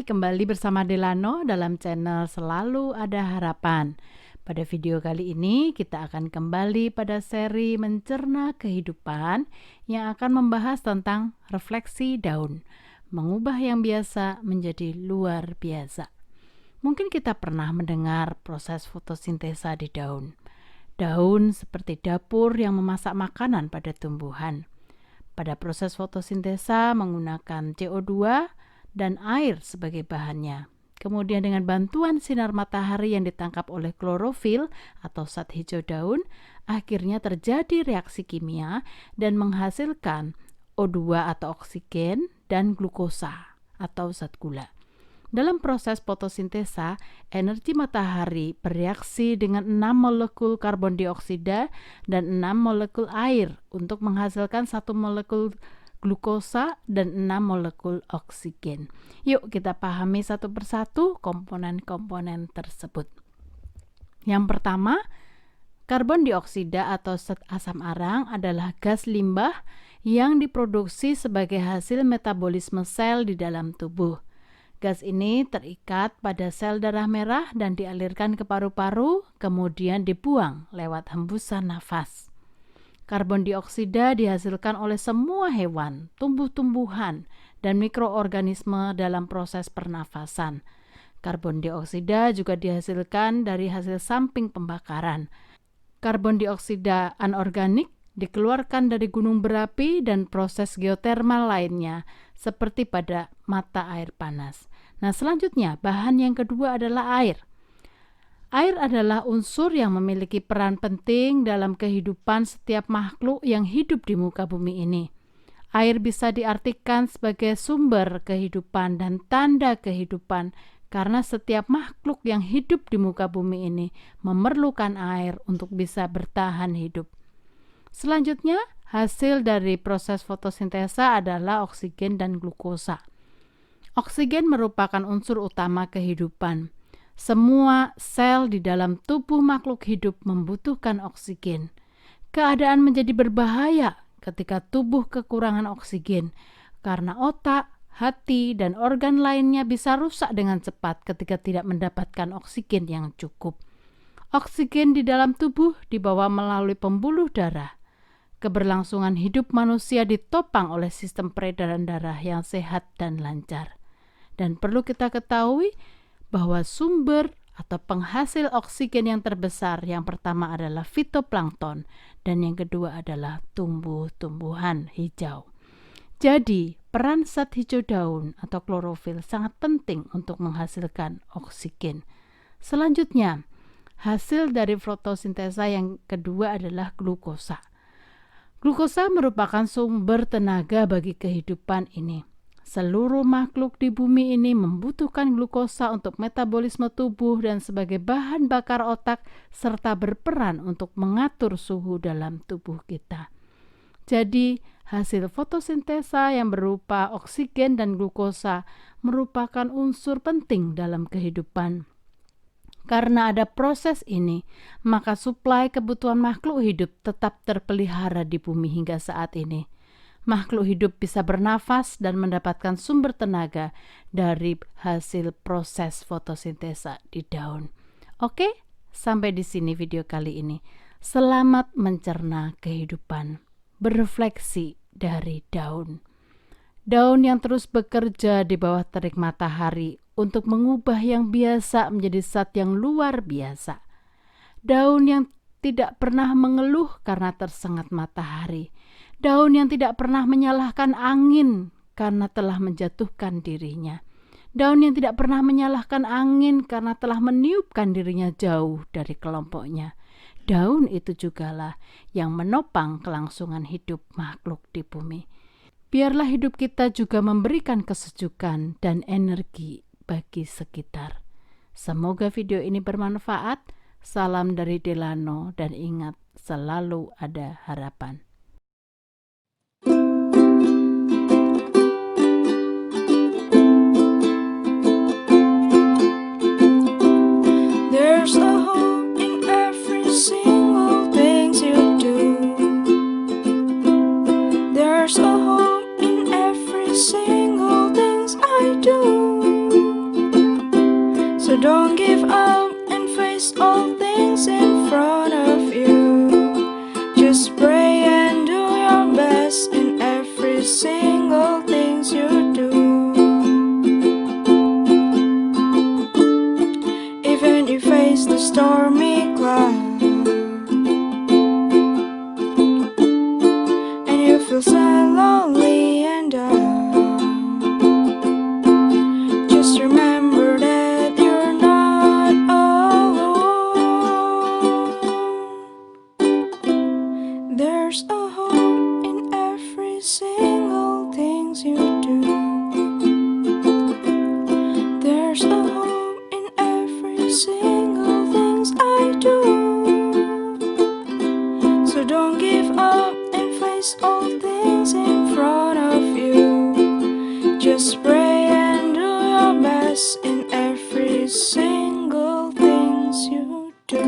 Hai, kembali bersama Delano dalam channel Selalu Ada Harapan. Pada video kali ini kita akan kembali pada seri Mencerna Kehidupan yang akan membahas tentang refleksi daun, mengubah yang biasa menjadi luar biasa. Mungkin kita pernah mendengar proses fotosintesa di daun. Daun seperti dapur yang memasak makanan pada tumbuhan. Pada proses fotosintesa menggunakan CO2 dan air sebagai bahannya. Kemudian dengan bantuan sinar matahari yang ditangkap oleh klorofil atau zat hijau daun, akhirnya terjadi reaksi kimia dan menghasilkan O2 atau oksigen dan glukosa atau zat gula. Dalam proses fotosintesa, energi matahari bereaksi dengan 6 molekul karbon dioksida dan 6 molekul air untuk menghasilkan 1 molekul glukosa dan 6 molekul oksigen. Yuk kita pahami satu persatu komponen-komponen tersebut. Yang pertama, karbon dioksida atau zat asam arang adalah gas limbah yang diproduksi sebagai hasil metabolisme sel di dalam tubuh. Gas ini terikat pada sel darah merah dan dialirkan ke paru-paru, kemudian dibuang lewat hembusan nafas. Karbon dioksida dihasilkan oleh semua hewan, tumbuh-tumbuhan, dan mikroorganisme dalam proses pernafasan. Karbon dioksida juga dihasilkan dari hasil samping pembakaran. Karbon dioksida anorganik dikeluarkan dari gunung berapi dan proses geotermal lainnya, seperti pada mata air panas. Nah, selanjutnya bahan yang kedua adalah air. Air adalah unsur yang memiliki peran penting dalam kehidupan setiap makhluk yang hidup di muka bumi ini. Air bisa diartikan sebagai sumber kehidupan dan tanda kehidupan karena setiap makhluk yang hidup di muka bumi ini memerlukan air untuk bisa bertahan hidup. Selanjutnya, hasil dari proses fotosintesa adalah oksigen dan glukosa. Oksigen merupakan unsur utama kehidupan. Semua sel di dalam tubuh makhluk hidup membutuhkan oksigen. Keadaan menjadi berbahaya ketika tubuh kekurangan oksigen, karena otak, hati, dan organ lainnya bisa rusak dengan cepat ketika tidak mendapatkan oksigen yang cukup. Oksigen di dalam tubuh dibawa melalui pembuluh darah. Keberlangsungan hidup manusia ditopang oleh sistem peredaran darah yang sehat dan lancar. Dan perlu kita ketahui bahwa sumber atau penghasil oksigen yang terbesar yang pertama adalah fitoplankton dan yang kedua adalah tumbuh-tumbuhan hijau. Jadi, peran zat hijau daun atau klorofil sangat penting untuk menghasilkan oksigen. Selanjutnya, hasil dari fotosintesa yang kedua adalah glukosa. Glukosa merupakan sumber tenaga bagi kehidupan ini. Seluruh makhluk di bumi ini membutuhkan glukosa untuk metabolisme tubuh dan sebagai bahan bakar otak serta berperan untuk mengatur suhu dalam tubuh kita. Jadi, hasil fotosintesa yang berupa oksigen dan glukosa merupakan unsur penting dalam kehidupan. Karena ada proses ini, maka suplai kebutuhan makhluk hidup tetap terpelihara di bumi hingga saat ini. Makhluk hidup bisa bernafas dan mendapatkan sumber tenaga dari hasil proses fotosintesa di daun. Oke, sampai di sini video kali ini. Selamat mencerna kehidupan. Berefleksi dari daun. Daun yang terus bekerja di bawah terik matahari untuk mengubah yang biasa menjadi zat yang luar biasa. Daun yang tidak pernah mengeluh karena tersengat matahari. Daun yang tidak pernah menyalahkan angin karena telah menjatuhkan dirinya. Daun yang tidak pernah menyalahkan angin karena telah meniupkan dirinya jauh dari kelompoknya. Daun itu jugalah yang menopang kelangsungan hidup makhluk di bumi. Biarlah hidup kita juga memberikan kesejukan dan energi bagi sekitar. Semoga video ini bermanfaat. Salam dari Delano dan ingat, selalu ada harapan. There's a hope in every single thing you do. There's a hope in every single thing I do. feel sad, lonely, and down. Just remember that you're not alone. There's a hope in every single things you do. There's a hope in every single things I do. So don't give up and face all things in front of you. Just pray and do your best in every single things you do.